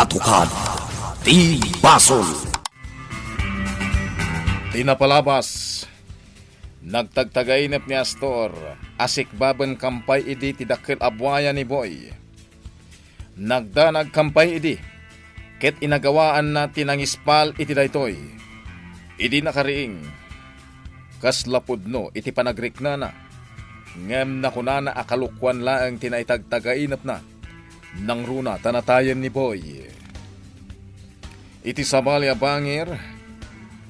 Katukad ti Basol. Tinapalabas, nagtagtagainap ni Astor, asikbaban kampay idi ti dakkel abwaya ni Boy. Nagdanag kampay idi, ket inagawaan na tinangispal iti daytoy. Idi nakariing, kas lapudno iti panagriknana, ngem nakunana akalukwan laang tinaitagtagainap na, nang runa tanatayan ni Boy. Iti sabali a bangir,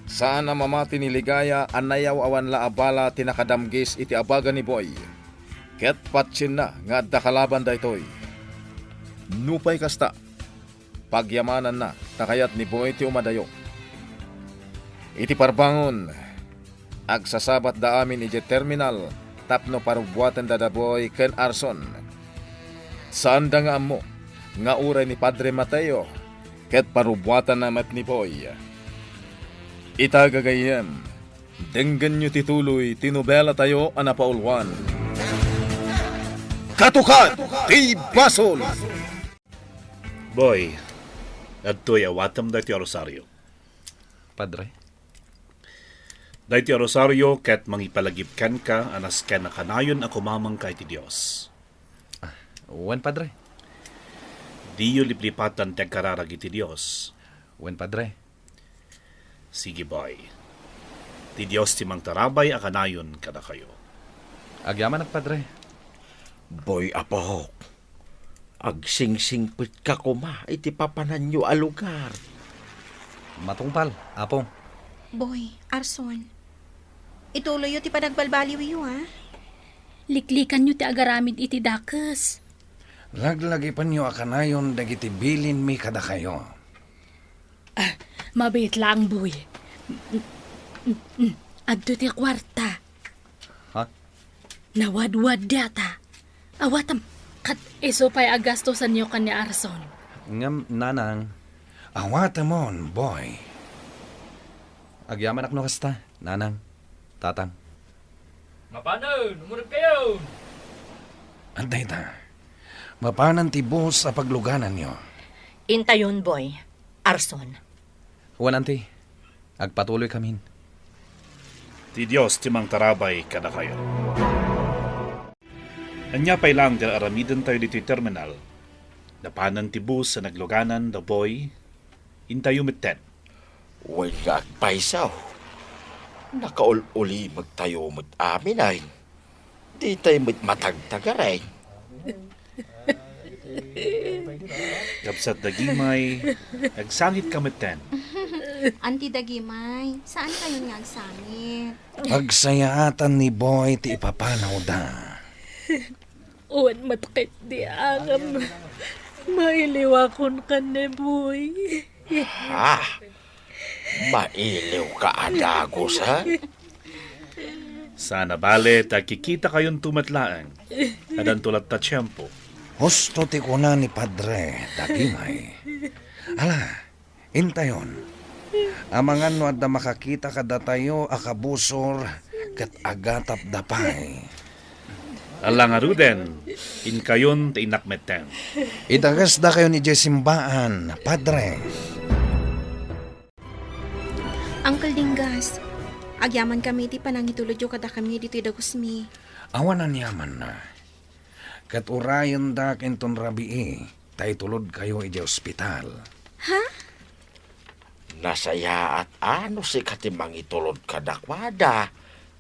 saan ang mamati ni Ligaya anayaw awan la abala tinakadamgis iti abaga ni Boy. Ket patsin na nga adda kalaban daytoy. Nupay kasta, pagyamanan na takayat ni Boy ti umadayo. Iti parbangon, agsasabat da amin iti terminal tapno parugbuatan da Boy ken Arson. Saan da nga amo, nga uray ni Padre Mateo, ket parubwatan namat ni Boy. Itagagayem, denggan nyo tituloy, tinubela tayo anapaulwan. Katukad ti Basol! Boy, adto'y awatam da ti Rosario. Padre? Da ti Rosario ket mangipalagipkan ka anas ken nakanayon ako mamang kay ti Dios. Wen, Padre? Diyo liplipatan ti kararag iti Dios. Wen, Padre? Sige, boy. Ti Dios ti mangtarabay akanayon kada kayo. Agyaman at Padre. Boy apahok, agsingsingpit ka kuma, iti papananyo a lugar. Matungpal, Apong. Boy, Arson, ituloy yo ti panagbalbaliw yo, ha? Liklikan nyo ti agaramid iti dakes. Laglagi pa niyo akanayon dagiti bilin mi kada kayo. Mabait lang, boy. Adto ti kwarta. Ha? Nawadwad data. Awatam, kat iso pa'y agastosan nyo kan ni Arson. Ngam, nanang. Awatamon, boy. Agyaman akno kasta, nanang. Tatang. Mapanon, umurap kayo! Antay ta. Mapanan ti bus sa pagluganan niyo. Intayon, boy. Arson. Wen, anti. Agpatuloy kamin. Ti Dios ti mangtarabay kada kayo. Anya pay lang dil aramiden tayo dito terminal. Napanan ti bus sa nagluganan da Boy. Intayo mitten. Wala paisaw. Nakaul-uli magtayo mo't amin ay. Di tayo mo't matagtagaray. Kapsat dagimay, nagsangit ka mitten. Anti Dagimay, saan kayo nga agsangit? Pagsayaatan ni boy ti ipapanaw da. Uwan matakit di angam. Mailiwakon ka ni boy. Ha? Mailiw ka adagos, ha? Sana bale, kikita kayon tumatlaan. Adan tulat ta tiyempo. Husto ti kuna ni Padre, dagimay. Ala, intayon. Amangan no adda makakita kada tayo akabusor kat agatap dapay. Alang aruden, in kayon ta inakmetten. Itagas da kayo ni Jesimbaan, Padre. Uncle Dingas, agyaman kami ti panangitulod yo kada kami dito dagusmi. Awanan yaman na. Kat urayon da kinton rabii, tay tulod kayo iti ospital. Ha? Nasaya at ano si katimang itulod kadakwada.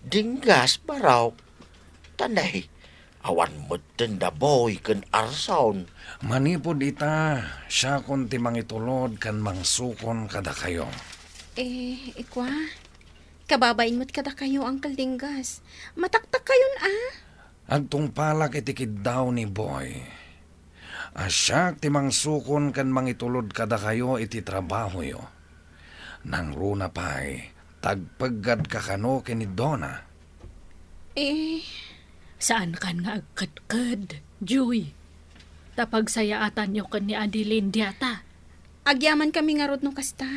Dinggas baraw. Tanay, awan mo da Boy ken Arson. Manipod ita, siya kun ti mangitulod kan mangsukon kada kayo. Ikwa? Kababain mo't kada kayo, Uncle Dingas. Mataktak kayon, ah. Agtong palak itikid daw ni Boy. Asyak ti mangsukon kan mangitulod kada kayo iti trabaho yo. Nang runa pa'y tagpaggad kakano kini Donna. Saan kan nga agkadkad, Joey? Tapagsayaatan nyo kan ni Adeline Diata. Agyaman kami nga rod no kasta.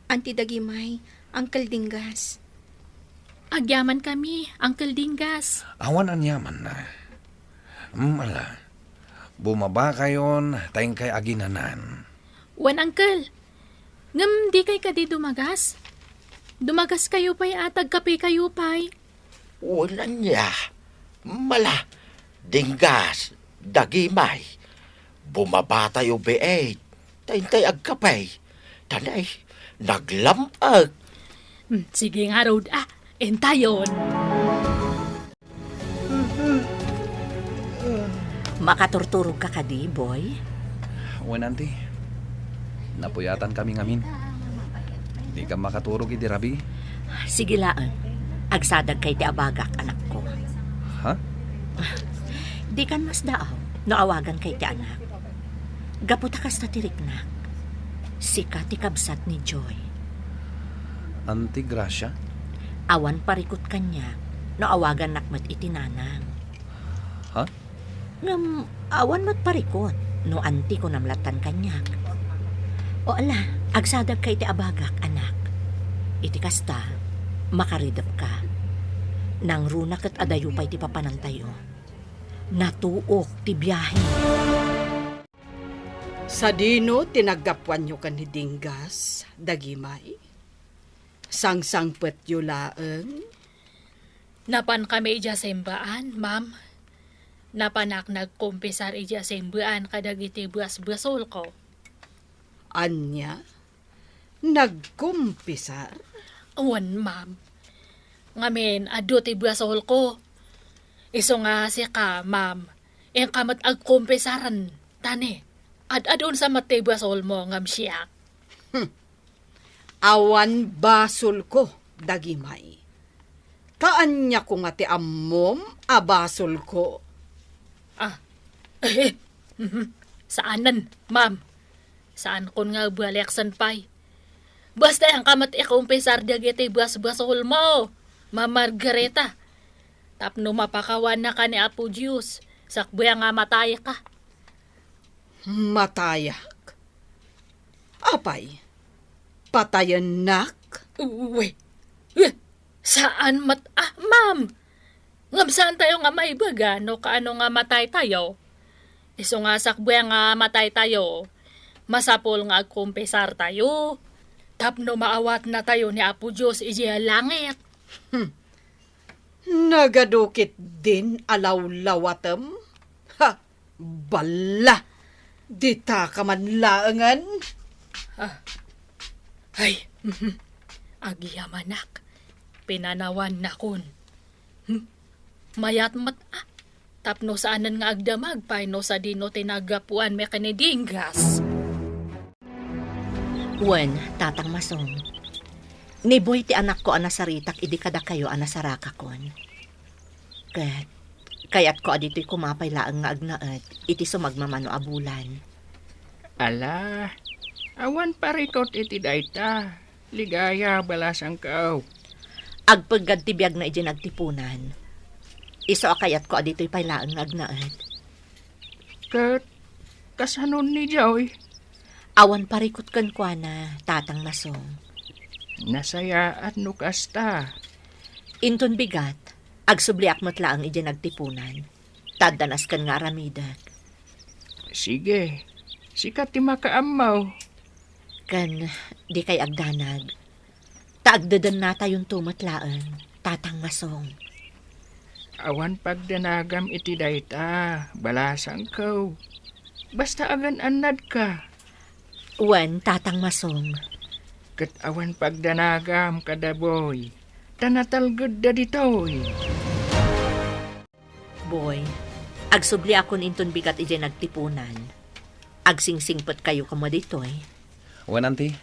Anti Dagimay, Uncle Dingas. Agyaman kami, Uncle Dingas. Awan ang yaman na. Ala, bumaba kayon, tayong kay aginanan. Wan, Uncle. Ngam di kay kadi dumagas? Dumagas kayo pa'y atag kape kayo pa'y. Wala niya. Mala, dinggas, dagimay. Bumaba tayo beet. Tayntay agkapay. Tanay, naglampag. Sige nga, Rod. Entayon. Makaturturog ka kadi, boy. Wan, auntie. Napuyatan kami ngamin. Di ka makaturog iti rabi. Sige laan. Agsadag kay ti abagak, anak ko. Ha? Di kan mas daaw, naawagan kay ti anak. Gaputa kas na tiriknak. Sika ti kabsat ni Joy. Auntie Gracia? Awan parikot kanya, naawagan nakmat iti nanang. Ha? Ngam, awan mat parikot, no anti ko namlatan kanyak. O ala, agsadag kay ti abagak, anak. Iti kasta, makaridap ka. Nang runak at adayo pa'y ti papanantayo. Natuok ti biyahe. Sa dino, tinagapwan nyo ka ni Dinggas, dagimay. Sang-sangpet yu laeng. Napan kami ija sembaan, ma'am. Napanak nagkumpisar ija sembaan kadagiti buas-buasol ko. Anya, nagkumpisar. Wan, ma'am. Ngamin, ado ti buasol ko. Iso nga si ka, ma'am. Iyang kamat agkumpisaran, tani. Adon sa mati buasol mo, ngam siya. Awan basol ko, dagimay. Kaan niya ko nga ti ammom, abasol ko. Saanan, ma'am? Saan kon nga baleksan pay? Basta ang kamat ikumpisar dagiti buas-buasol mo, Ma'am Margareta. Tapno mapakawan na ka ni Apo Diyos, sakbuya nga mataya ka. Matayak. Apay, patayan nak? Uwe, saan ma'am? Ngam saan tayo nga maibaga, no kaano nga matay tayo? Iso nga sakbuya nga matay tayo, masapol nga agkumpisar tayo. Tapno maawat na tayo ni Apo Diyos iji langit. Nagadukit din alaw-lawatem? Ha, bala! Dita ka man laangan? Ay, agiyamanak, pinanawan na kun. Mayat tapno saanan nga agdamag, paano sa dino tinagapuan me kanidinggas. Wen, tatang masong. Ni Boy ti anak ko anasaritak, idi kada kayo anasaraka kon. Kayat ko adito'y kumapay laang nga agnaet, iti sumagmamano abulan. Ala, awan parikot iti dayta. Ligaya balasang kao. Agpagad ti biyag na iti nagtipunan. Iso akayat ko adito'y paylaang nga agnaet. Kasanon ni Joy? Awan parikot kan kwa na, tatang masong. Nasaya at nukasta. Inton bigat, agsubliak mo't laang iti nagtipunan. Tadanas kan nga aramidak. Sige, sikat ti makaamaw. Kan, di kay agdanag. Taagdadan na tayong tumatlaan, tatang masong. Awan pagdanagam iti dayta, balasang kao. Basta agan anad ka. Wen, tatang masong. Kat awan pagdanagam kadaboy, tanatalgod da ditoy. Boy, agsubli akon inton bigat iti nagtipunan. Agsingsingpot kayo kamo ditoy. Wan, auntie?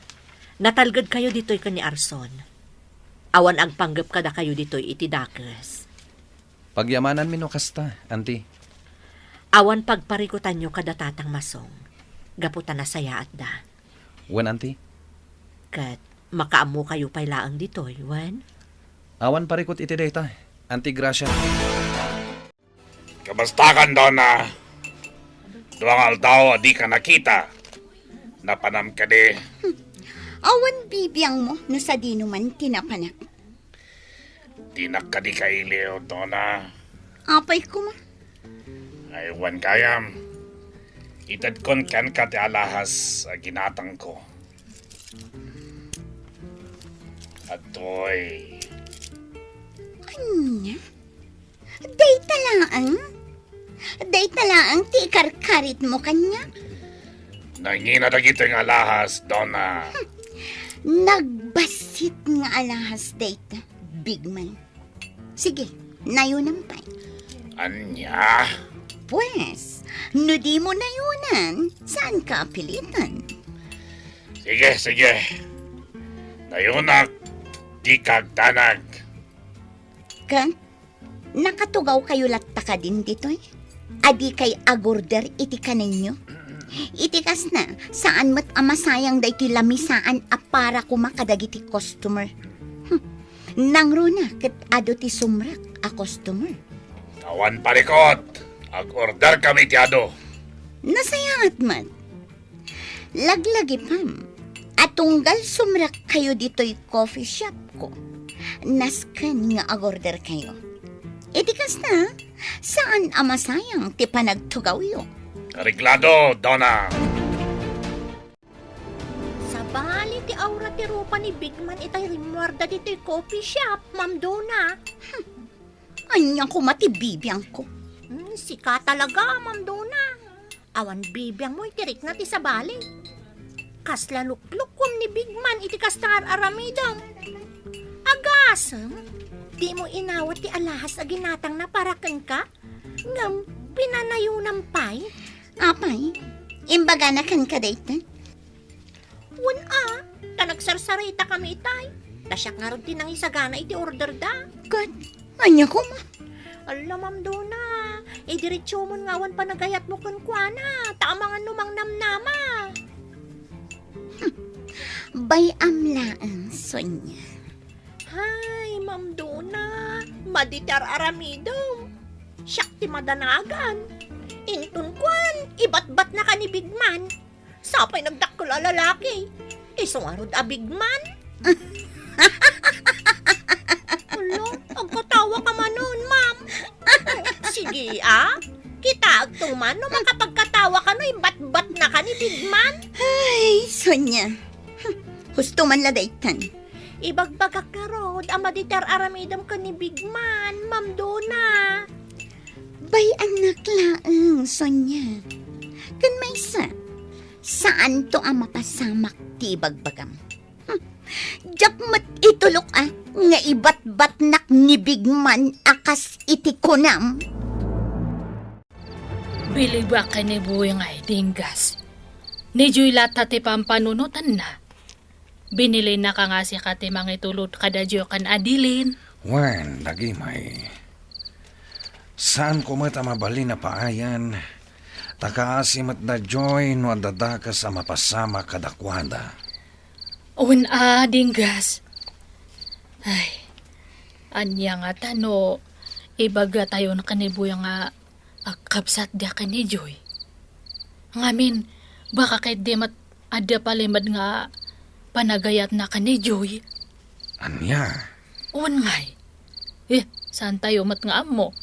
Natalgod kayo ditoy ka ni Arson. Awan agpanggap kada kayo ditoy iti dakes. Pagyamanan mi no kasta, auntie. Awan pagparikutan nyo kada tatang masong. Gaputan na saya at da. Wan, auntie? Kat makaamu kayo pay laang ditoy, wan? Awan parikot iti dayta, Auntie Gracia. Kabastakan daw na. Duwang aldaw, di ka nakita. Napanam ka di. Awan bibiyang mo, no sa dino man tinapanak. Tinak ka di kailiw, Donna. Apay ko ma. Aywan kayam. Itadkon kan ka ti alahas sa ginatang ko. Atoy. Anya? Dayta laang ti karkarit mo kanya. Nangina dagito yung alahas, Donna. Nagbasit nga alahas dayta, big man. Sige, nayunampay. Anya? Pues, no di mo nayunan, saan ka pilitan? Sige. Nayunak, di kagtanag. Kan, nakatugaw kayo latta ka din dito eh. Adi kay agorder iti kaninyo. Itikas na, saan mat amasayang da iti lamisaan a para kumakadagiti customer. Nangro na, kat ado ti sumrak a customer. Awan parikot, ag-order kami ti ado. Nasayangat man. Laglagi pam, at tunggal sumrak kayo dito'y coffee shop ko. Naskan nga agorder kayo. Itikas na, saan amasayang ti panagtugaw yo? Reglado, Donna. Sa bali ti aura ti rupa ni Bigman itay rimwarda dito'y coffee shop, Ma'am Donna. Anyang kumati bibiyang ko. Sika talaga, Ma'am Donna. Awan bibiyang mo itirik na ti sa bali. Kasla luklukom ni Bigman iti kastar aramidam. Agasem, di mo inawat ti alahas a ginatang na parakan ka? Ngam, pinanayunan pay? Apay, imbaga na kan ka dayta? Tanagsarsarita kami itay. Tasyak nga rin tinang isagana iti order da. God, anya ko ma. Ala, Ma'am Donna, diretso mo nga awan panagayat mo kun kuana. Taamangan numang namnama. Bay amlaan, Sonya. Hay, Ma'am Donna, maditar aramidom. Siyak ti madanagan. Intun kwan, ibat-bat na ka ni Bigman. Sapay nagdakkel a lalaki. Isungarod a Bigman. Ulo, agkatawa ka man nun, Ma'am. Sige, kita agtuman no makapagkatawa ka no, ibat-bat na ka ni Bigman. Ay, Sonya. Husto man ladaytan. Ibagbagak ka rod, amaditar aramidam ka ni Bigman, Ma'am Donna. Bay anak laeng, Sonya. Kan may saan to ang mapasamak ti bagbagam? Diyak mat itulok nga ibat-bat nak ni Bigman akas iti kunam. Bili ba ka ni buhay nga idinggas? Ni Joy lata ti pampanunutan na. Binili na ka nga si kati mangitulot kada Diyo kan adilin. Wen, dagimay. Saan ko mat mabali na paayan? Takaasimat da joy no adadaka sa mapasama kadakwada. Dinggas. Ay, anya nga tano, ibaga tayo na kanibuya nga akapsat dia ka ni Joy. Ngamin, baka kahit di mat ada palimad nga panagayat na ka ni Joy. Anya? Ngay. Saan tayo mat nga amo?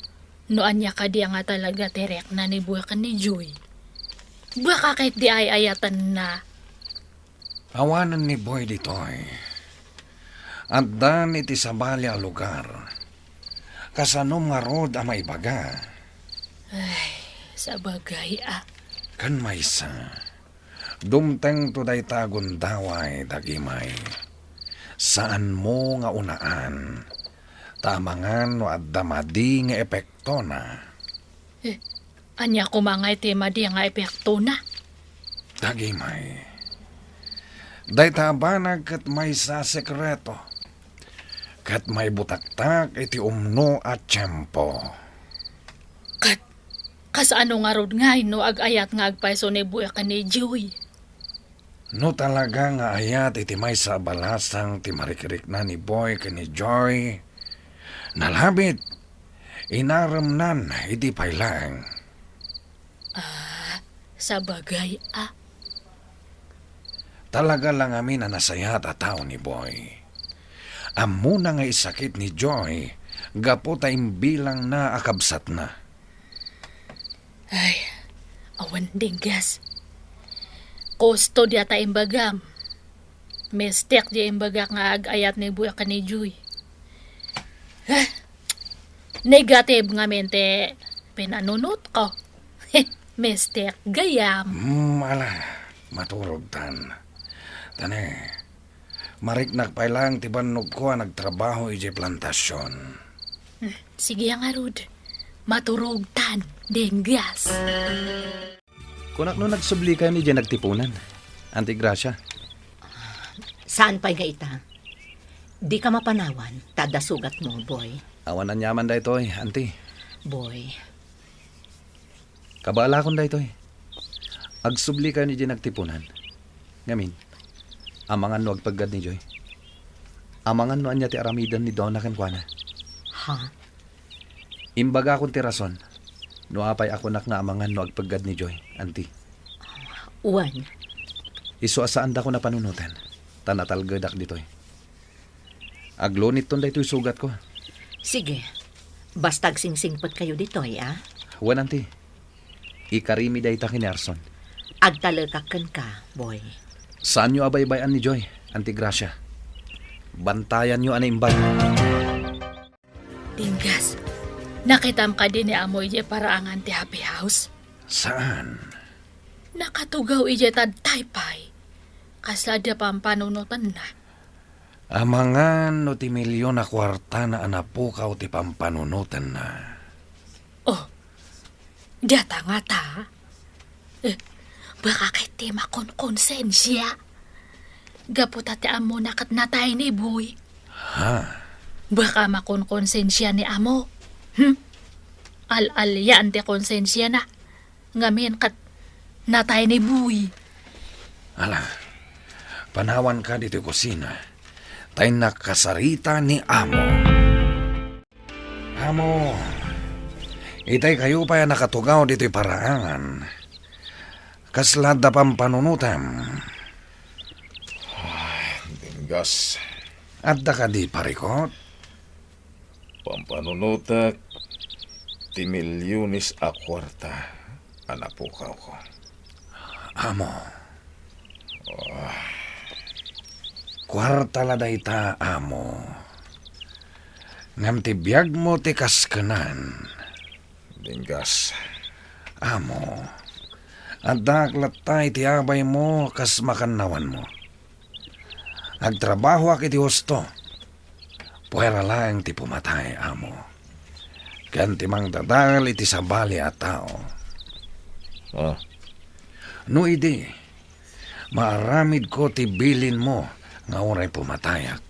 No anya ka di nga talaga terek na ni buya ka ni Joy. Baka kahit di ay ayatan na. Awanan ni Boy ditoy. At dan iti sabali a lugar. Kasanom nga rod a maibaga. Ay, sa bagay Kan maysa. Dumteng to day tagon daway dagimay. Saan mo nga unaan? Tamangan no adda madi nga epekto na. Anya kumangay tema di nga epekto na. Dagimay. Day tabanag kat may sa sekreto. Kat may butaktak iti umno at tiyempo. Kas ano nga rod ngay no agayat nga agpaiso ni buya ka ni Joy. No talaga nga ayat iti may sa balasang ti marikirik na ni Boy ka ni Joy. Nalabit, inaramnan iti pailang. Sa bagay Talaga lang amin na nasayat at tao ni Boy. Amo na nga isakit ni Joy, gapo tayong bilang na akabsat na. Ay, Awan dinggas. Kosto di ata imbagam. Mestek di imbagak nga agayat ni buya ka ni Joy. Negative nga mente pinanunot ko. Mestek gayam. Ala, maturog tan. Tane, marik nagpailang tibanog ko ang nagtrabaho iji plantasyon. Sige nga Rod. Maturog tan, denggas. Kunak no nagsubli kayo ni dyan nagtipunan. Auntie Gracia. Saan pa'y nga ita? Di ka mapanawan, tada sugat mo, boy. Awan na nyaman da ito auntie. Boy, Kabala kon da ito Agsubli kayo ni dyan nagtipunan. Ngamin, amangan no agpaggad ni Joy. Amangan no anya ti aramidan ni Donna Kenkwana. ha? Imbaga akong tirason. No apay ako nak nga amangan no agpaggad ni Joy, auntie. Uwan, Isuasaan da ko na panunutan. Tanatalgadak dito'y. Aglonit ton da ito'y sugat ko. sige. Bastag singsingpot kayo dito, ah? Huwan, auntie. Ikarimi da ita kini Arson. Agtalakakan ka, boy. Saan nyo abay-bayan ni Joy, Auntie Gracia? Bantayan nyo animbay. Dinggas. Nakitam ka din ni Amoy je para ang anti-happy house. Saan? Nakatugaw ije tad taypay. Kasada pampanunutan na. Amangan no ti milyon na kwarta na anapukaw ti pampanunutan na. Oh, data nga ta. Baka kay ti makon-konsensya. Gaputa ti amo nakat natay ni Boy. Ha? Baka makon-konsensya ni amo. Al-alyan ti konsensya na. Ngamin kat natay ni Boy. Ala, panawan ka dito kusina. Tay nakasarita ni Amo. Amo, itay kayo pa yan nakatugaw dito'y paraangan. Kaslad da pampanunutan. Dinggas. At da ka di parikot. Pampanunutak. Ti milyones a kwarta. Anapukaw ko. Amo. Kwarta la dayta, Amo. Ngam ti biyag mo ti kaskanan. Dinggas. Amo. At daklatay ti abay mo kas makanawan mo. Agtrabaho ak iti husto. Puwera lang ti pumatay, Amo. Kanti mang dadal iti sabali a tao. Ah, No idi, maaramid ko ti bilin mo nga oray pumatayak.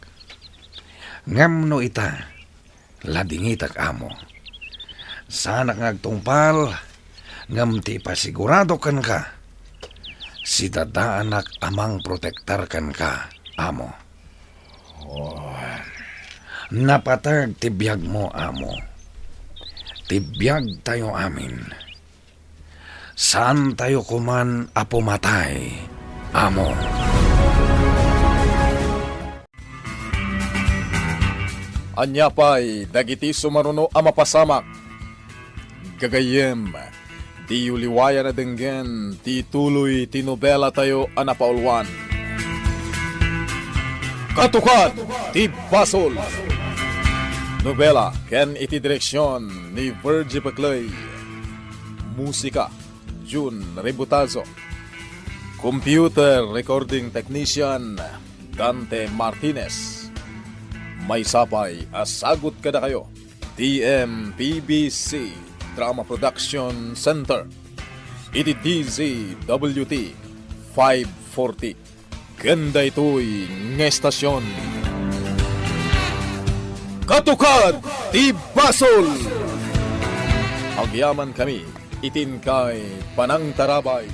Ngam no ita, ladingitak, Amo. Sana ngagtungpal, ngam ti pasigurado kan ka. Si dadaanak amang protektar kan ka, Amo. Napatag tibiyag mo, Amo. Tibiyag tayo amin. Saan tayo kuman apumatay, Amo? anya pa'y dagiti sumaruno a mapasamak. Gagayem, di uliwaya na denggen, ti tuloy ti nobela tayo a napaulwan. Katukan, ti Basol. Nobela, ken iti direksyon ni Virgie Paclay. Musika, June Rebutazo. Computer Recording Technician, Dante Martinez. May sapay, asagot kada kayo. TMPBC Drama Production Center. Iti DZWT 540. Ganda ito'y ngestasyon. Katukan, ti Basol! Agyaman kami, itin kay Panang Tarabay.